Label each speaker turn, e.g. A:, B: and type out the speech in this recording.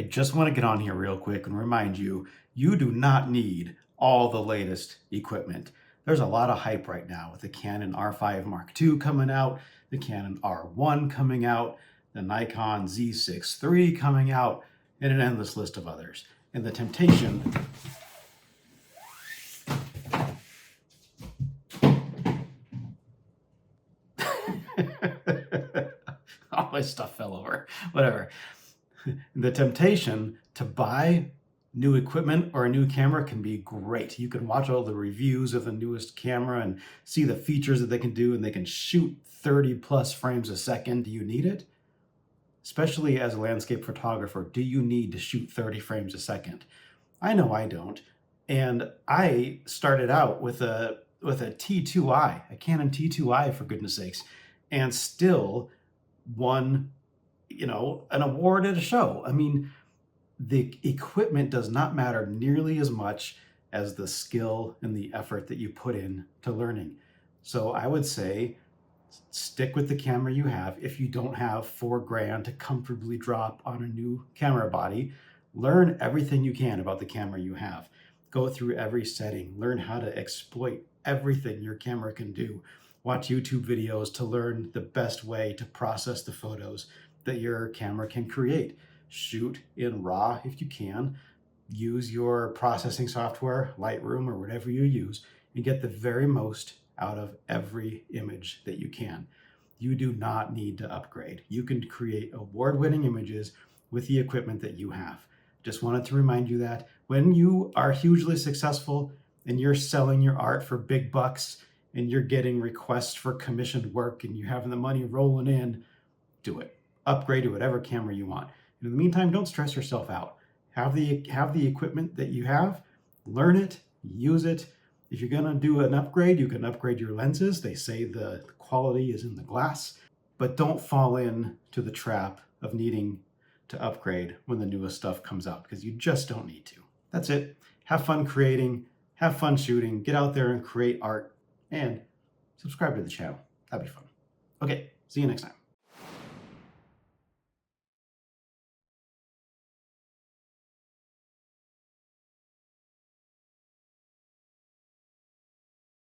A: I just want to get on here real quick and remind you, you do not need all the latest equipment. There's a lot of hype right now with the Canon R5 Mark II coming out, the Canon R1 coming out, the Nikon Z6 III coming out, and an endless list of others. And the temptation all my stuff fell over. Whatever. The temptation to buy new equipment or a new camera can be great. You can watch all the reviews of the newest camera and see the features that they can do, and they can shoot 30 plus frames a second. Do you need it? Especially as a landscape photographer, do you need to shoot 30 frames a second? I know I don't. And I started out with a T2i, a Canon T2i for goodness sakes, and still won, an award at a show. I mean, the equipment does not matter nearly as much as the skill and the effort that you put in to learning. So I would say stick with the camera you have. If you don't have $4,000 to comfortably drop on a new camera body, learn everything you can about the camera you have. Go through every setting, learn how to exploit everything your camera can do. Watch YouTube videos to learn the best way to process the photos that your camera can create. Shoot in RAW if you can. Use your processing software, Lightroom or whatever you use, and get the very most out of every image that you can. You do not need to upgrade. You can create award-winning images with the equipment that you have. Just wanted to remind you that when you are hugely successful and you're selling your art for big bucks and you're getting requests for commissioned work and you're having the money rolling in, do it. Upgrade to whatever camera you want. In the meantime, don't stress yourself out. Have the equipment that you have, learn it, use it. If you're gonna do an upgrade, you can upgrade your lenses. They say the quality is in the glass, but don't fall in to the trap of needing to upgrade when the newest stuff comes out, because you just don't need to. That's it. Have fun creating, have fun shooting, get out there and create art, and subscribe to the channel. That'd be fun. Okay, see you next time.